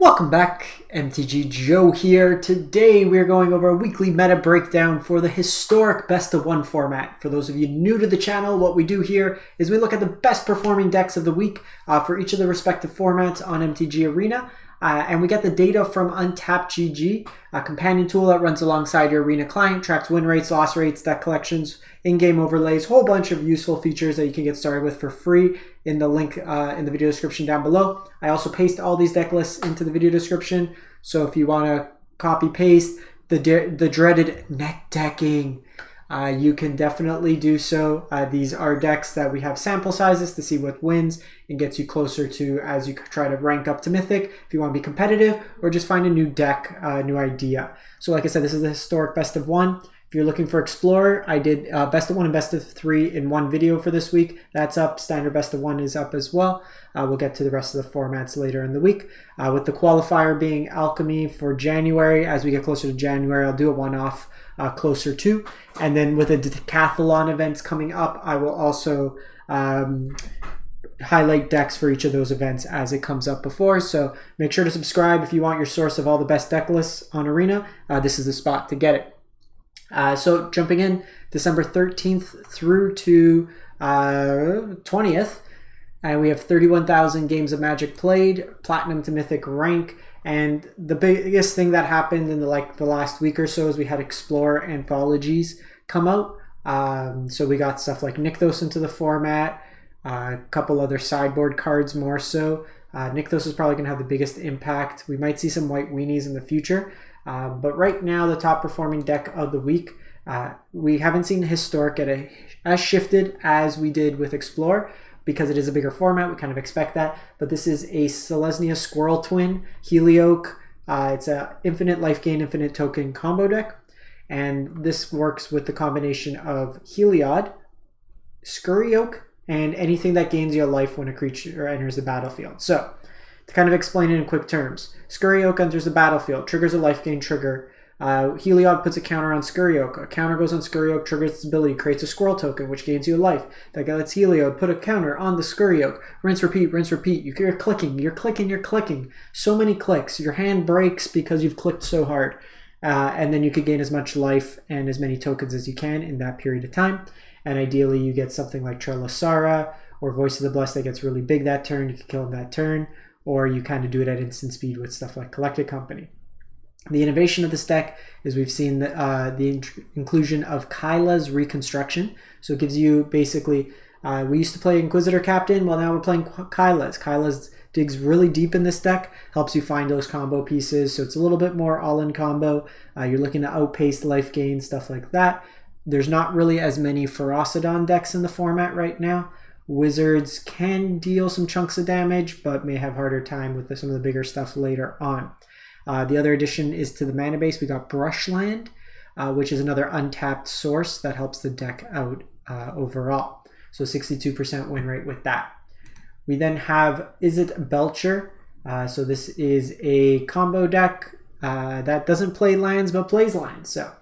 Welcome back, MTG Joe here. Today we're going over a weekly meta breakdown for the historic best of one format. For those of you new to the channel, what we do here is we look at the best performing decks of the week for each of the respective formats on MTG Arena. And we get the data from UntappedGG, a companion tool that runs alongside your Arena client, tracks win rates, loss rates, deck collections, in-game overlays, whole bunch of useful features that you can get started with for free in the link in the video description down below. I also paste all these deck lists into the video description, so if you want to copy paste the dreaded net decking, you can definitely do so. These are decks that we have sample sizes to see what wins and gets you closer to as you try to rank up to Mythic if you want to be competitive or just find a new deck, new idea. So like I said, this is the historic best of one. If you're looking for Explorer, I did best of one and best of three in one video for this week. That's up. Standard best of one is up as well. We'll get to the rest of the formats later in the week. With the qualifier being Alchemy for January. As we get closer to January, I'll do a one-off closer to. And then with the decathlon events coming up, I will also highlight decks for each of those events as it comes up before. So make sure to subscribe if you want your source of all the best deck lists on Arena. This is the spot to get it. So jumping in December 13th through to 20th, and we have 31,000 games of Magic played, Platinum to Mythic Rank. And the biggest thing that happened in the last week or so is we had Explorer anthologies come out. So we got stuff like Nykthos into the format, a couple other sideboard cards more so. Nykthos is probably going to have the biggest impact. We might see some white weenies in the future. But right now, the top performing deck of the week, we haven't seen Historic get as shifted as we did with Explorer because it is a bigger format. We kind of expect that. But this is a Selesnya Squirrel Twin, Helioke. It's a infinite life gain, infinite token combo deck. And this works with the combination of Heliod, Skurrioke, and anything that gains you a life when a creature enters the battlefield. So, to kind of explain it in quick terms, Skurrioke enters the battlefield, triggers a life gain trigger. Heliod puts a counter on Skurrioke. A counter goes on Skurrioke, triggers its ability, creates a squirrel token, which gains you a life. That lets Heliod put a counter on the Skurrioke. Rinse, repeat, rinse, repeat. You're clicking, you're clicking, you're clicking. So many clicks. Your hand breaks because you've clicked so hard. And then you could gain as much life and as many tokens as you can in that period of time. And ideally, you get something like Trelasara or Voice of the Blessed that gets really big that turn. You can kill him that turn. Or you kind of do it at instant speed with stuff like Collected Company. The innovation of this deck is we've seen the inclusion of Kyla's Reconstruction. So it gives you basically, we used to play Inquisitor Captain, well now we're playing Kyla's. Kyla's digs really deep in this deck, helps you find those combo pieces, so it's a little bit more all-in combo. You're looking to outpace life gain, stuff like that. There's not really as many Ferocidon decks in the format right now. Wizards can deal some chunks of damage, but may have harder time with some of the bigger stuff later on. The other addition is to the mana base. We got Brushland, which is another untapped source that helps the deck out overall. So 62% win rate with that. We then have Izzet Belcher. So this is a combo deck that doesn't play lands, but plays lands. So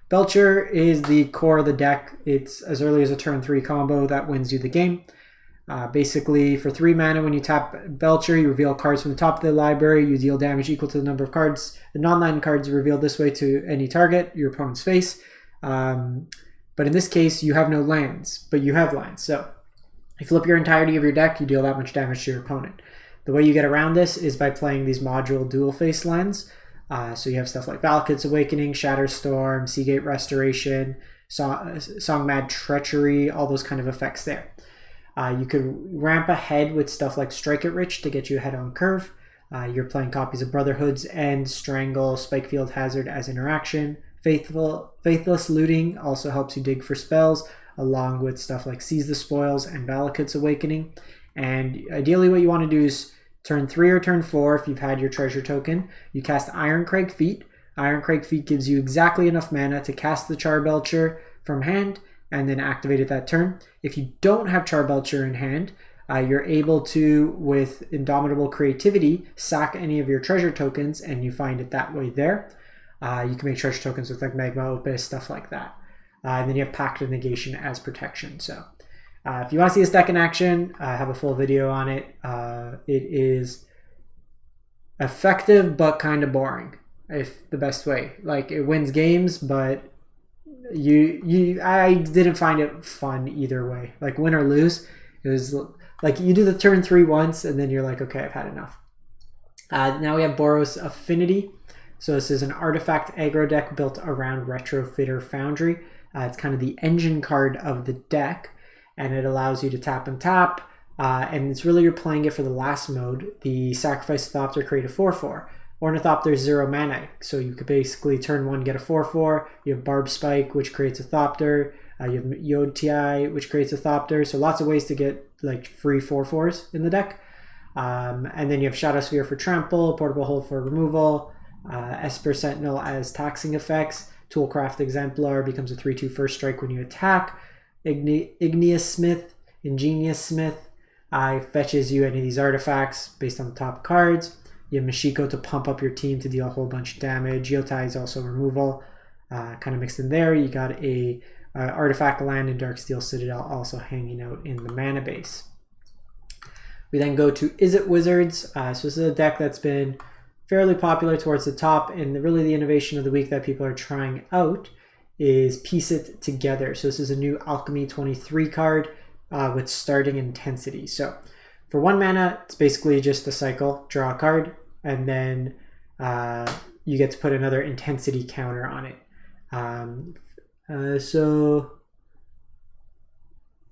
Belcher is the core of the deck. It's as early as a turn 3 combo that wins you the game. Basically, for 3 mana, when you tap Belcher, you reveal cards from the top of the library. You deal damage equal to the number of cards. The non-land cards are revealed this way to any target, your opponent's face. But in this case, you have no lands, but you have lands. So you flip your entirety of your deck, you deal that much damage to your opponent. The way you get around this is by playing these module dual face lands. So you have stuff like Valakut's Awakening, Shatterstorm, Seagate Restoration, Songmad Treachery, all those kind of effects there. You could ramp ahead with stuff like Strike It Rich to get you ahead on curve. You're playing copies of Brotherhood's End, Strangle, Spikefield Hazard as interaction. Faithless Looting also helps you dig for spells, along with stuff like Seize the Spoils and Valakut's Awakening. And ideally what you want to do is turn 3 or turn 4, if you've had your treasure token, you cast Ironcrag Feat. Ironcrag Feat gives you exactly enough mana to cast the Charbelcher from hand and then activate it that turn. If you don't have Charbelcher in hand, you're able to, with Indomitable Creativity, sack any of your treasure tokens and you find it that way there. You can make treasure tokens with like Magma Opus, stuff like that. And then you have Pact of Negation as protection. So if you want to see this deck in action, I have a full video on it. It is effective but kind of boring, if the best way. Like, it wins games, but I didn't find it fun either way. Like, win or lose, it was like you do the turn 3 once and then you're like, okay, I've had enough. Now we have Boros Affinity. So this is an artifact aggro deck built around Retrofitter Foundry. It's kind of the engine card of the deck, and it allows you to tap and tap. And it's really, you're playing it for the last mode, the Sacrifice Thopter, create a 4/4. Ornithopter's 0 mana, so you could basically turn 1 get a 4/4. You have Barb Spike, which creates a Thopter. You have Yod Ti, which creates a Thopter. So lots of ways to get like free 4/4s in the deck. And then you have Shadow Sphere for trample, Portable Hold for removal, Esper Sentinel as taxing effects, Toolcraft Exemplar becomes a 3/2 first strike when you attack, Ingenious Smith fetches you any of these artifacts based on the top cards. You have Mashiko to pump up your team to deal a whole bunch of damage. Yotai is also removal, kind of mixed in there. You got a artifact land in Darksteel Citadel also hanging out in the mana base. We then go to Izzet Wizards. So this is a deck that's been fairly popular towards the top, and really the innovation of the week that people are trying out is Piece It Together. So this is a new Alchemy 23 card with starting intensity. So for 1 mana, it's basically just a cycle, draw a card, and then you get to put another intensity counter on it. So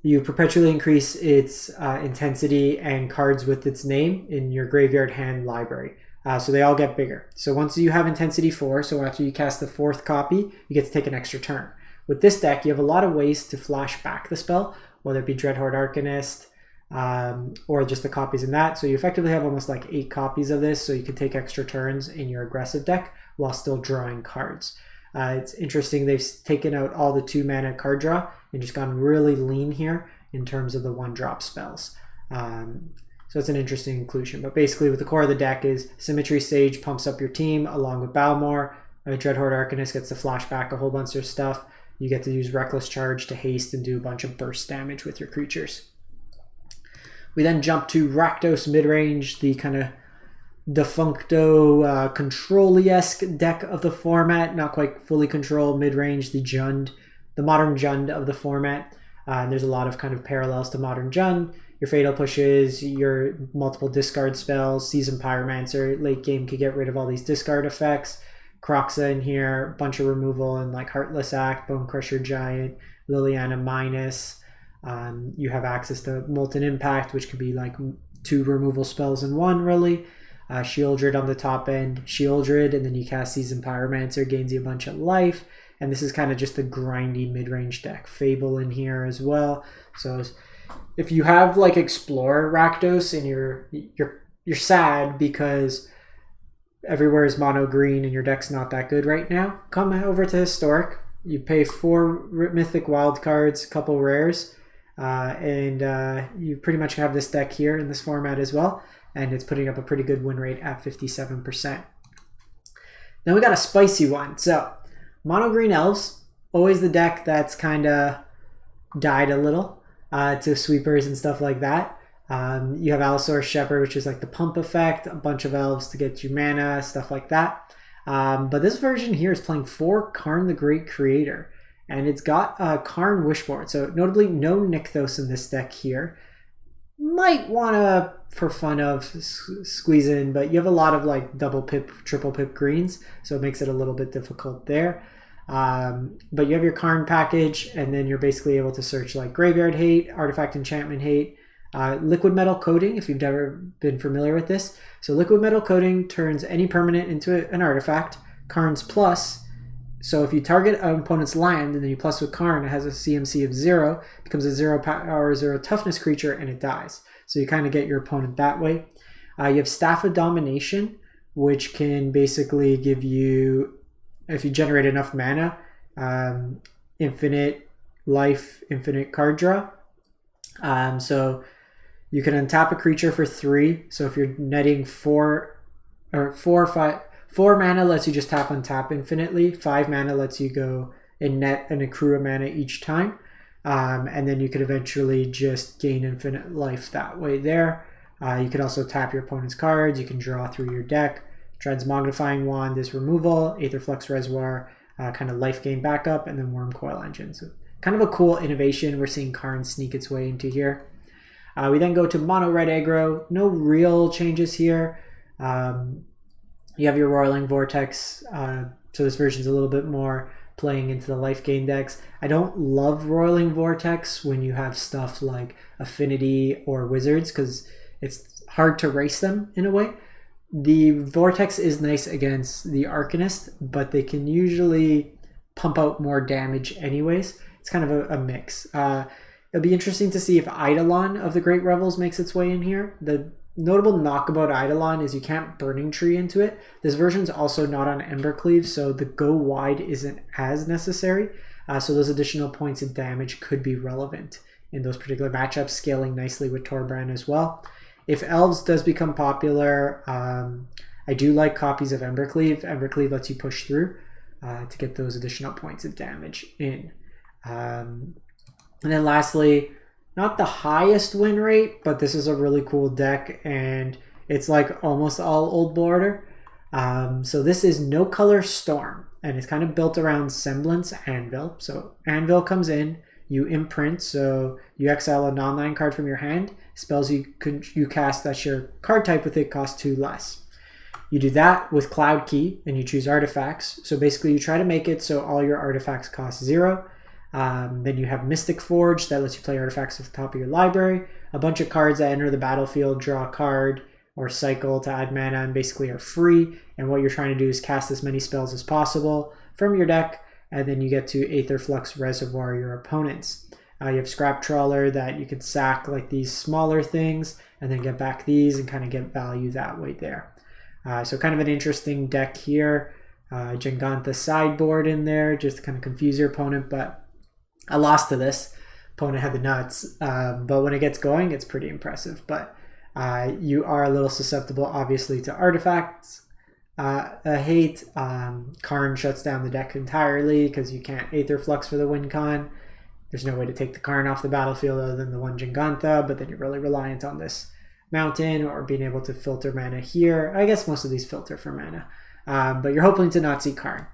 you perpetually increase its intensity and cards with its name in your graveyard hand library. So they all get bigger. So once you have intensity 4, so after you cast the 4th copy, you get to take an extra turn. With this deck, you have a lot of ways to flash back the spell, whether it be Dreadhorde Arcanist, or just the copies in that. So you effectively have almost like 8 copies of this, so you can take extra turns in your aggressive deck while still drawing cards. It's interesting, they've taken out all the 2 mana card draw and just gone really lean here in terms of the 1-drop spells. So it's an interesting inclusion. But basically what the core of the deck is, Symmetry Sage pumps up your team along with Balmor. Dreadhorde Arcanist gets to flash back a whole bunch of stuff. You get to use Reckless Charge to haste and do a bunch of burst damage with your creatures. We then jump to Rakdos Midrange, the kind of defuncto control-esque deck of the format. Not quite fully control, midrange, the modern Jund of the format. And there's a lot of kind of parallels to modern Jund. Your Fatal Pushes, your multiple discard spells, Seasoned Pyromancer, late game could get rid of all these discard effects. Kroxa in here, bunch of removal and like Heartless Act, Bone Crusher Giant, Liliana Minus. You have access to Molten Impact, which could be like 2 removal spells in 1 really. Shieldred on the top end, Shieldred, and then you cast Seasoned Pyromancer, gains you a bunch of life. And this is kind of just a grindy mid-range deck. Fable in here as well. So if you have like Explorer Rakdos and you're sad because everywhere is mono green and your deck's not that good right now, come over to Historic. You pay 4 Mythic wildcards, a couple rares, and you pretty much have this deck here in this format as well. And it's putting up a pretty good win rate at 57%. Then we got a spicy one. So mono green elves, always the deck that's kind of died a little to sweepers and stuff like that. You have Allosaurus Shepherd, which is like the pump effect, a bunch of elves to get you mana, stuff like that. But this version here is playing 4 Karn the Great Creator, and it's got a Karn Wishboard. So notably no Nykthos in this deck here. Might want to, for fun of, squeeze in, but you have a lot of like double pip, triple pip greens, so it makes it a little bit difficult there. But you have your Karn package, and then you're basically able to search like Graveyard Hate, Artifact Enchantment Hate, Liquid Metal Coating, if you've never been familiar with this. So Liquid Metal Coating turns any permanent into an artifact. Karn's plus, so if you target an opponent's land and then you plus with Karn, it has a CMC of 0, becomes a 0 power, 0 toughness creature, and it dies. So you kind of get your opponent that way. You have Staff of Domination, which can basically give you, if you generate enough mana, infinite life, infinite card draw. So you can untap a creature for 3. So if you're netting 4 or 5, 4 mana lets you just tap untap infinitely. 5 mana lets you go and net and accrue a mana each time. And then you could eventually just gain infinite life that way there. You can also tap your opponent's cards. You can draw through your deck. Transmogrifying Wand is removal, Aetherflux Reservoir, kind of life gain backup, and then Wormcoil Engine. So kind of a cool innovation we're seeing Karn sneak its way into here. We then go to Mono Red Aggro. No real changes here. You have your Roiling Vortex, so this version's a little bit more playing into the life gain decks. I don't love Roiling Vortex when you have stuff like Affinity or Wizards because it's hard to race them in a way. The Vortex is nice against the Arcanist, but they can usually pump out more damage anyways. It's kind of a mix. It'll be interesting to see if Eidolon of the Great Revels makes its way in here. The notable knock about Eidolon is you can't Burning Tree into it. This version's also not on Embercleave, so the go wide isn't as necessary. So those additional points of damage could be relevant in those particular matchups, scaling nicely with Torbrand as well. If Elves does become popular, I do like copies of Embercleave. Embercleave lets you push through to get those additional points of damage in. And then lastly, not the highest win rate, but this is a really cool deck, and it's like almost all old border. So this is No Color Storm, and it's kind of built around Semblance Anvil. So Anvil comes in, you imprint, so you exile a non-land card from your hand. Spells you cast that's your card type with it cost 2 less. You do that with Cloud Key, and you choose artifacts. So basically you try to make it so all your artifacts cost 0. Then you have Mystic Forge that lets you play artifacts at the top of your library. A bunch of cards that enter the battlefield, draw a card, or cycle to add mana, and basically are free. And what you're trying to do is cast as many spells as possible from your deck, and then you get to Aetherflux Reservoir your opponents. You have Scrap Trawler that you can sack like these smaller things, and then get back these and kind of get value that way there. So kind of an interesting deck here. Jengantha sideboard in there just to kind of confuse your opponent, but I lost to this. Opponent had the nuts, but when it gets going, it's pretty impressive. But you are a little susceptible, obviously, to artifacts. Hate. Karn shuts down the deck entirely because you can't Aetherflux for the win con. There's no way to take the Karn off the battlefield other than the one Jengantha, but then you're really reliant on this mountain or being able to filter mana here. I guess most of these filter for mana, but you're hoping to not see Karn.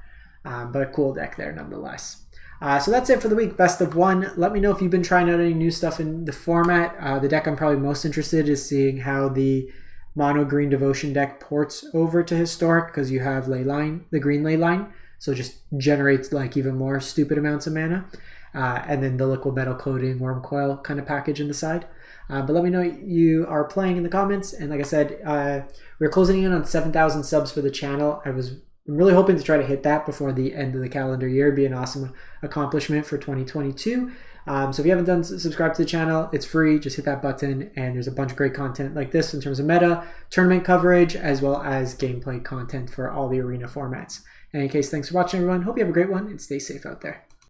But a cool deck there nonetheless. So that's it for the week. Best of 1. Let me know if you've been trying out any new stuff in the format. The deck I'm probably most interested in is seeing how the mono green Devotion deck ports over to Historic, because you have Leyline, the green Leyline, so it just generates like even more stupid amounts of mana. And then the Liquid Metal Coating Wormcoil kind of package in the side. But let me know what you are playing in the comments. And like I said, we're closing in on 7,000 subs for the channel. I'm really hoping to try to hit that before the end of the calendar year. It'd be an awesome accomplishment for 2022. So if you haven't done subscribe to the channel, it's free. Just hit that button, and there's a bunch of great content like this in terms of meta, tournament coverage, as well as gameplay content for all the arena formats. In any case, thanks for watching, everyone. Hope you have a great one, and stay safe out there.